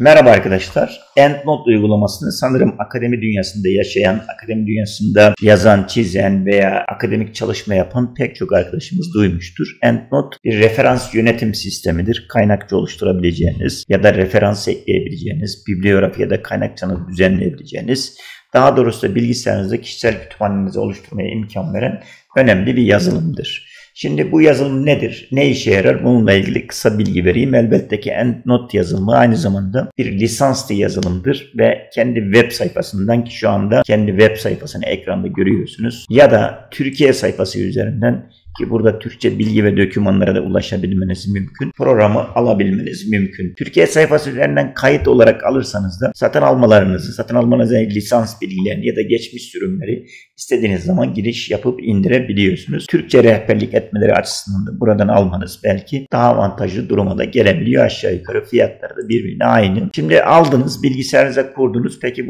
Merhaba arkadaşlar. EndNote uygulamasını sanırım akademi dünyasında yaşayan, akademi dünyasında yazan, çizen veya akademik çalışma yapan pek çok arkadaşımız duymuştur. EndNote bir referans yönetim sistemidir. Kaynakça oluşturabileceğiniz ya da referans ekleyebileceğiniz, bibliografi ya da kaynakçanızı düzenleyebileceğiniz, daha doğrusu da bilgisayarınızda kişisel kütüphanenizi oluşturmaya imkan veren önemli bir yazılımdır. Şimdi bu yazılım nedir? Ne işe yarar? Bununla ilgili kısa bilgi vereyim. Elbette ki EndNote yazılımı aynı zamanda bir lisanslı yazılımdır ve kendi web sayfasından, ki şu anda kendi web sayfasını ekranda görüyorsunuz, ya da Türkiye sayfası üzerinden, ki burada Türkçe bilgi ve dokümanlara da ulaşabilmeniz mümkün, programı alabilmeniz mümkün. Türkiye sayfası üzerinden kayıt olarak alırsanız da satın almanıza lisans bilgilerini ya da geçmiş sürümleri istediğiniz zaman giriş yapıp indirebiliyorsunuz. Türkçe rehberlik etmeleri açısından da buradan almanız belki daha avantajlı duruma da gelebiliyor. Aşağı yukarı fiyatları da birbirine aynı. Şimdi aldınız, bilgisayarınıza kurdunuz. Peki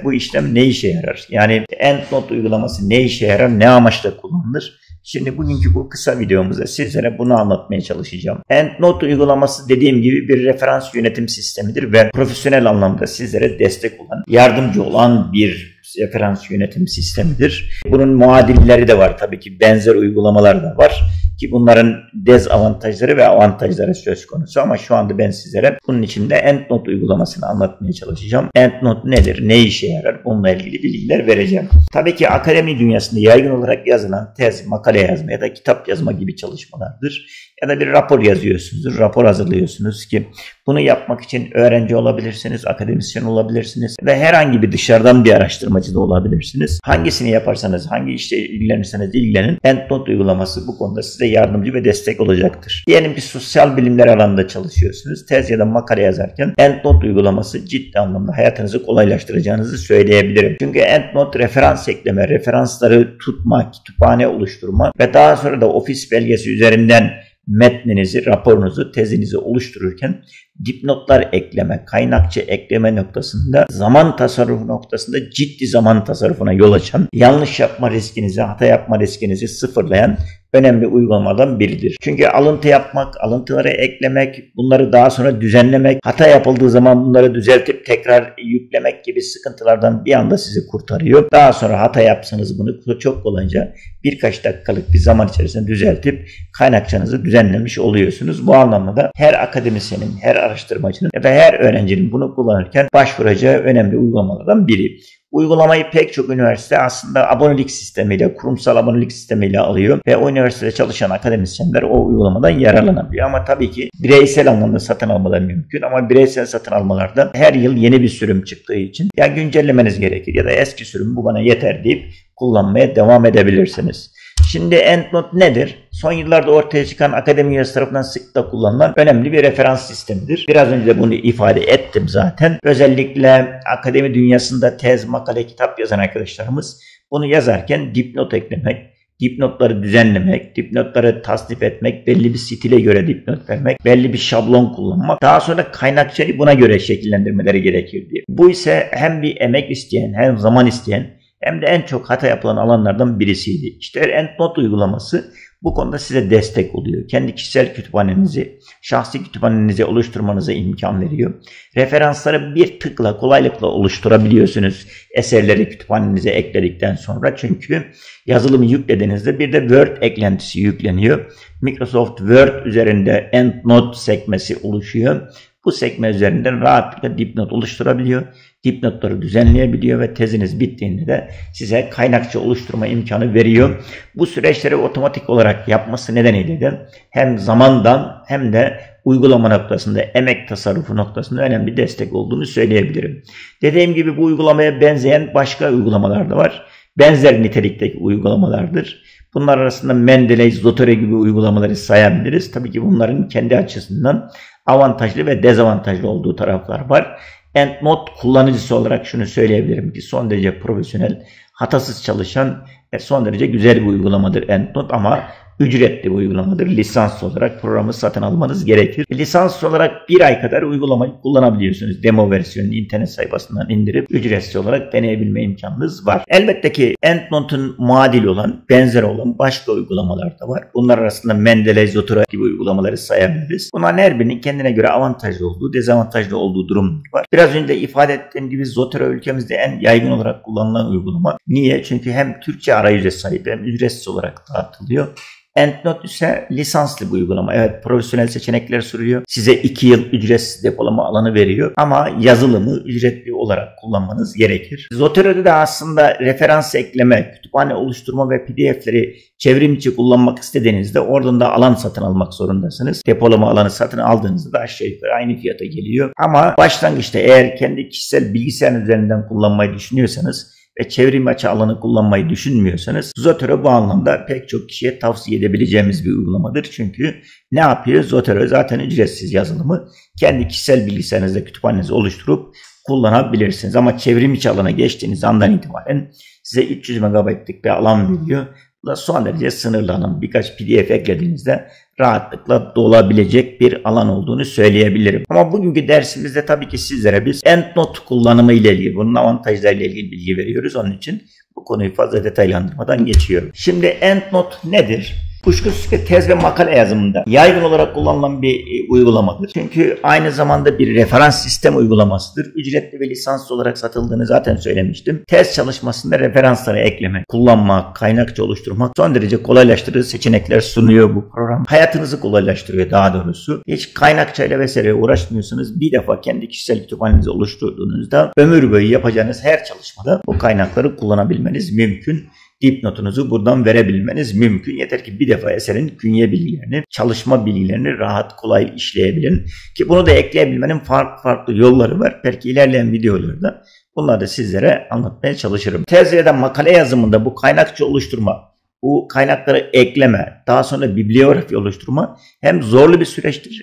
bu işlem ne işe yarar? Yani EndNote uygulaması ne işe yarar? Ne amaçla kullanılır? Şimdi bugünkü bu kısa videomuzda sizlere bunu anlatmaya çalışacağım. EndNote uygulaması dediğim gibi bir referans yönetim sistemidir ve profesyonel anlamda sizlere destek olan, yardımcı olan bir referans yönetim sistemidir. Bunun muadilleri de var tabii ki, benzer uygulamalar da var ki bunların dezavantajları ve avantajları söz konusu, ama şu anda ben sizlere bunun içinde EndNote uygulamasını anlatmaya çalışacağım. EndNote nedir, ne işe yarar, bununla ilgili bilgiler vereceğim. Tabii ki akademi dünyasında yaygın olarak yazılan tez, makale yazma ya da kitap yazma gibi çalışmalardır. Ya da bir rapor yazıyorsunuzdur, rapor hazırlıyorsunuz ki bunu yapmak için öğrenci olabilirsiniz, akademisyen olabilirsiniz ve herhangi bir dışarıdan bir araştırmacı da olabilirsiniz. Hangisini yaparsanız, hangi işle ilgilenirseniz ilgilenin, EndNote uygulaması bu konuda size yardımcı ve destek olacaktır. Diyelim ki sosyal bilimler alanında çalışıyorsunuz, tez ya da makale yazarken EndNote uygulaması ciddi anlamda hayatınızı kolaylaştıracağınızı söyleyebilirim. Çünkü EndNote referans ekleme, referansları tutma, kütüphane oluşturma ve daha sonra da ofis belgesi üzerinden metninizi, raporunuzu, tezinizi oluştururken dipnotlar ekleme, kaynakça ekleme noktasında, zaman tasarrufu noktasında ciddi zaman tasarrufuna yol açan, yanlış yapma riskinizi, hata yapma riskinizi sıfırlayan önemli uygulamalardan biridir. Çünkü alıntı yapmak, alıntıları eklemek, bunları daha sonra düzenlemek, hata yapıldığı zaman bunları düzeltip tekrar yüklemek gibi sıkıntılardan bir anda sizi kurtarıyor. Daha sonra hata yapsanız bunu çok kolayca birkaç dakikalık bir zaman içerisinde düzeltip kaynakçanızı düzenlemiş oluyorsunuz. Bu anlamda da her akademisyenin, her araştırmacının ya da her öğrencinin bunu kullanırken başvuracağı önemli uygulamalardan biri. Uygulamayı pek çok üniversite aslında abonelik sistemiyle, kurumsal abonelik sistemiyle alıyor ve o üniversitede çalışan akademisyenler o uygulamadan yararlanabiliyor. Ama tabii ki bireysel anlamda satın almaları mümkün, ama bireysel satın almalarda her yıl yeni bir sürüm çıktığı için ya güncellemeniz gerekir ya da eski sürüm bu bana yeter deyip kullanmaya devam edebilirsiniz. Şimdi EndNote nedir? Son yıllarda ortaya çıkan akademi üyesi tarafından sıklıkla kullanılan önemli bir referans sistemidir. Biraz önce de bunu ifade ettim zaten. Özellikle akademi dünyasında tez, makale, kitap yazan arkadaşlarımız bunu yazarken dipnot eklemek, dipnotları düzenlemek, dipnotları tasnif etmek, belli bir stile göre dipnot vermek, belli bir şablon kullanmak, daha sonra kaynakçayı buna göre şekillendirmeleri gerekir diye. Bu ise hem bir emek isteyen, hem zaman isteyen, hem de en çok hata yapılan alanlardan birisiydi. İşte EndNote uygulaması bu konuda size destek oluyor. Kendi kişisel kütüphanenizi, şahsi kütüphanenizi oluşturmanıza imkan veriyor. Referansları bir tıkla, kolaylıkla oluşturabiliyorsunuz eserleri kütüphanenize ekledikten sonra. Çünkü yazılımı yüklediğinizde bir de Word eklentisi yükleniyor. Microsoft Word üzerinde EndNote sekmesi oluşuyor. Bu sekme üzerinden rahatlıkla dipnot oluşturabiliyor. Dipnotları düzenleyebiliyor ve teziniz bittiğinde de size kaynakça oluşturma imkanı veriyor. Bu süreçleri otomatik olarak yapması nedeniyle de hem zamandan hem de uygulama noktasında, emek tasarrufu noktasında önemli destek olduğunu söyleyebilirim. Dediğim gibi bu uygulamaya benzeyen başka uygulamalar da var. Benzer nitelikteki uygulamalardır. Bunlar arasında Mendeley, Zotero gibi uygulamaları sayabiliriz. Tabii ki bunların kendi açısından avantajlı ve dezavantajlı olduğu taraflar var. EndNote kullanıcısı olarak şunu söyleyebilirim ki son derece profesyonel, hatasız çalışan ve son derece güzel bir uygulamadır EndNote, ama ücretli bir uygulamadır. Lisans olarak programı satın almanız gerekir. Lisans olarak 1 ay kadar uygulamayı kullanabiliyorsunuz. Demo versiyonunu internet sayfasından indirip ücretsiz olarak deneyebilme imkanınız var. Elbette ki EndNote'un muadili olan, benzer olan başka uygulamalar da var. Bunlar arasında Mendeley, Zotero gibi uygulamaları sayabiliriz. Bunların her birinin kendine göre avantajlı olduğu, dezavantajlı olduğu durumlar var. Biraz önce de ifade ettiğim gibi Zotero ülkemizde en yaygın olarak kullanılan uygulama. Niye? Çünkü hem Türkçe arayüze sahip hem ücretsiz olarak dağıtılıyor. EndNote ise lisanslı bir uygulama. Evet, profesyonel seçenekler sunuyor. Size 2 yıl ücretsiz depolama alanı veriyor. Ama yazılımı ücretli olarak kullanmanız gerekir. Zotero'da da aslında referans ekleme, kütüphane oluşturma ve PDF'leri çevrim içi kullanmak istediğinizde oradan da alan satın almak zorundasınız. Depolama alanı satın aldığınızda da aşağı yukarı aynı fiyata geliyor. Ama başlangıçta eğer kendi kişisel bilgisayarın üzerinden kullanmayı düşünüyorsanız ve çevrim içi alanı kullanmayı düşünmüyorsanız Zotero bu anlamda pek çok kişiye tavsiye edebileceğimiz bir uygulamadır. Çünkü ne yapıyor? Zotero zaten ücretsiz yazılımı kendi kişisel bilgisayarınızda kütüphanenizi oluşturup kullanabilirsiniz. Ama çevrim içi alana geçtiğiniz andan itibaren size 300 MB'lik bir alan veriyor. Bu da son derece sınırlı alan. Birkaç PDF eklediğinizde rahatlıkla dolabilecek bir alan olduğunu söyleyebilirim. Ama bugünkü dersimizde tabii ki sizlere biz EndNote kullanımı ile ilgili, bunun avantajlarıyla ilgili bilgi veriyoruz. Onun için bu konuyu fazla detaylandırmadan geçiyorum. Şimdi EndNote nedir? Kuşkusuz ki tez ve makale yazımında yaygın olarak kullanılan bir uygulamadır. Çünkü aynı zamanda bir referans sistem uygulamasıdır. Ücretli ve lisanslı olarak satıldığını zaten söylemiştim. Tez çalışmasında referansları eklemek, kullanmak, kaynakça oluşturmak son derece kolaylaştırıcı seçenekler sunuyor bu program. Hayatınızı kolaylaştırıyor daha doğrusu. Hiç kaynakçayla vesaire uğraşmıyorsunuz. Bir defa kendi kişisel kütüphanenizi oluşturduğunuzda ömür boyu yapacağınız her çalışmada bu kaynakları kullanabilmeniz mümkün. Dipnotunuzu buradan verebilmeniz mümkün. Yeter ki bir defa eserin künye bilgilerini, çalışma bilgilerini rahat, kolay işleyebilin. Ki bunu da ekleyebilmenin farklı yolları var. Belki ilerleyen videolarda bunları da sizlere anlatmaya çalışırım. Tez ya da makale yazımında bu kaynakça oluşturma, bu kaynakları ekleme, daha sonra bibliografi oluşturma hem zorlu bir süreçtir,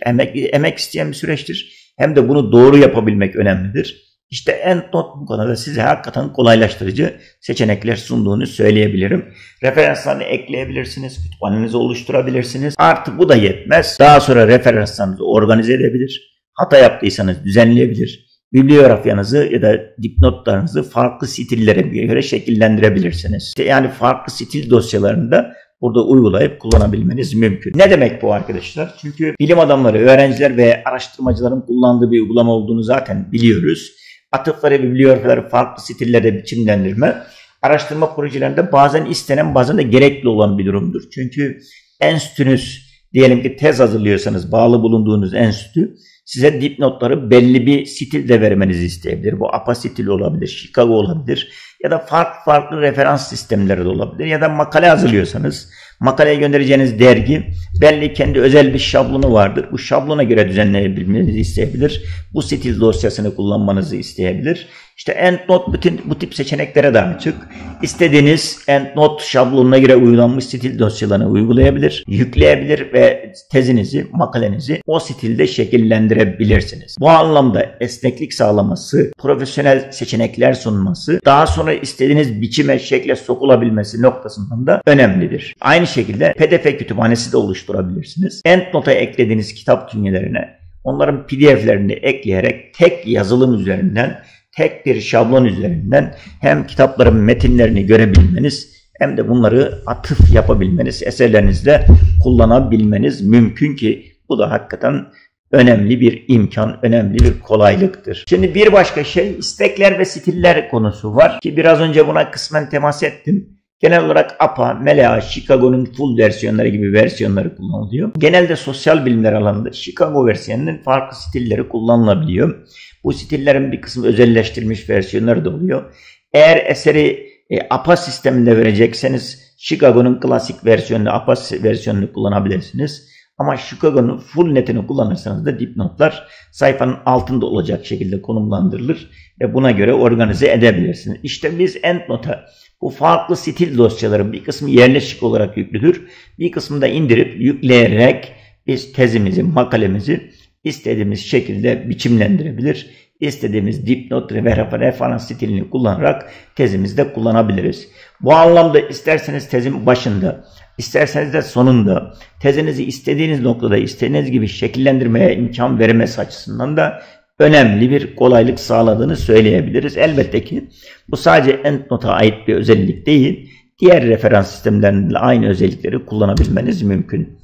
emek isteyen bir süreçtir, hem de bunu doğru yapabilmek önemlidir. İşte EndNote bu konuda size hakikaten kolaylaştırıcı seçenekler sunduğunu söyleyebilirim. Referanslarını ekleyebilirsiniz, kütüphanenizi oluşturabilirsiniz. Artık bu da yetmez. Daha sonra referanslarınızı organize edebilir. Hata yaptıysanız düzenleyebilir. Bibliografyanızı ya da dipnotlarınızı farklı stillere göre şekillendirebilirsiniz. Yani farklı stil dosyalarını da burada uygulayıp kullanabilmeniz mümkün. Ne demek bu arkadaşlar? Çünkü bilim adamları, öğrenciler ve araştırmacıların kullandığı bir uygulama olduğunu zaten biliyoruz. Atıfları, bibliografileri farklı stillerde biçimlendirme, araştırma projelerinde bazen istenen, bazen de gerekli olan bir durumdur. Çünkü enstitünüz, diyelim ki tez hazırlıyorsanız bağlı bulunduğunuz enstitü size dipnotları belli bir stilde vermenizi isteyebilir. Bu APA stili olabilir, Chicago olabilir ya da farklı referans sistemleri de olabilir. Ya da makale hazırlıyorsanız makaleye göndereceğiniz dergi belli kendi özel bir şablonu vardır. Bu şablona göre düzenleyebilmenizi isteyebilir. Bu stil dosyasını kullanmanızı isteyebilir. İşte EndNote bütün bu tip seçeneklere de açık. İstediğiniz EndNote şablonuna göre uygulanmış stil dosyalarını uygulayabilir, yükleyebilir ve tezinizi, makalenizi o stilde şekillendirebilirsiniz. Bu anlamda esneklik sağlaması, profesyonel seçenekler sunması, daha sonra istediğiniz biçime, şekle sokulabilmesi noktasından da önemlidir. Aynı şekilde PDF kütüphanesi de oluşturabilirsiniz. EndNote'a eklediğiniz kitap künyelerine onların PDF'lerini ekleyerek tek yazılım üzerinden, tek bir şablon üzerinden hem kitapların metinlerini görebilmeniz hem de bunları atıf yapabilmeniz, eserlerinizde kullanabilmeniz mümkün ki bu da hakikaten önemli bir imkan, önemli bir kolaylıktır. Şimdi bir başka şey istekler ve stiller konusu var ki biraz önce buna kısmen temas ettim. Genel olarak APA, MELA, Chicago'nun full versiyonları gibi versiyonları kullanılıyor. Genelde sosyal bilimler alanında Chicago versiyonunun farklı stilleri kullanılabiliyor. Bu stillerin bir kısmı özelleştirilmiş versiyonları da oluyor. Eğer eseri APA sisteminde verecekseniz Chicago'nun klasik versiyonunu, APA versiyonunu kullanabilirsiniz. Ama Chicago'nun full netini kullanırsanız da dipnotlar sayfanın altında olacak şekilde konumlandırılır ve buna göre organize edebilirsiniz. İşte biz EndNote'a bu farklı stil dosyaların bir kısmı yerleşik olarak yüklüdür. Bir kısmını da indirip yükleyerek biz tezimizi, makalemizi istediğimiz şekilde biçimlendirebilir. İstediğimiz dipnot ve referans stilini kullanarak tezimizde kullanabiliriz. Bu anlamda isterseniz tezin başında isterseniz de sonunda tezinizi istediğiniz noktada istediğiniz gibi şekillendirmeye imkan vermesi açısından da önemli bir kolaylık sağladığını söyleyebiliriz. Elbette ki bu sadece EndNote'a ait bir özellik değil, diğer referans sistemlerinde aynı özellikleri kullanabilmeniz mümkün.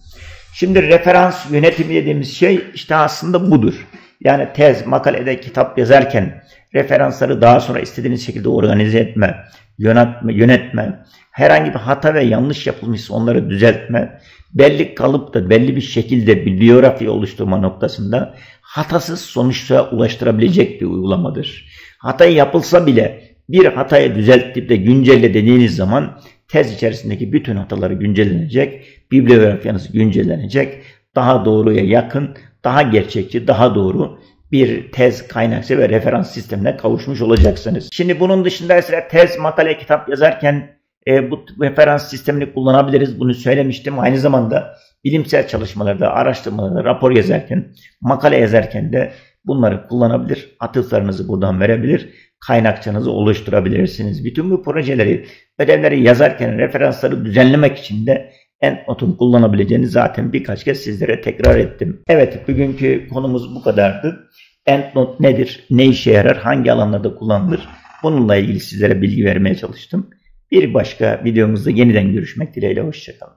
Şimdi referans yönetimi dediğimiz şey işte aslında budur. Yani tez, makalede, kitap yazarken referansları daha sonra istediğiniz şekilde organize etme, yönetme, herhangi bir hata ve yanlış yapılmışsa onları düzeltme, belli kalıpta, belli bir şekilde bir biyografi oluşturma noktasında hatasız sonuçlara ulaştırabilecek bir uygulamadır. Hata yapılsa bile bir hatayı düzeltip de güncelle dediğiniz zaman tez içerisindeki bütün hataları güncellenecek, bibliografiyanız güncellenecek, daha doğruya yakın, daha gerçekçi, daha doğru bir tez kaynakçası ve referans sistemine kavuşmuş olacaksınız. Şimdi bunun dışında mesela tez, makale, kitap yazarken bu referans sistemini kullanabiliriz. Bunu söylemiştim. Aynı zamanda bilimsel çalışmalarda, araştırmalarda, rapor yazarken, makale yazarken de bunları kullanabilir. Atıflarınızı buradan verebilir. Kaynakçanızı oluşturabilirsiniz. Bütün bu projeleri, ödevleri yazarken referansları düzenlemek için de EndNote'un kullanabileceğini zaten birkaç kez sizlere tekrar ettim. Evet, bugünkü konumuz bu kadardı. EndNote nedir? Ne işe yarar? Hangi alanlarda kullanılır? Bununla ilgili sizlere bilgi vermeye çalıştım. Bir başka videomuzda yeniden görüşmek dileğiyle. Hoşça kalın.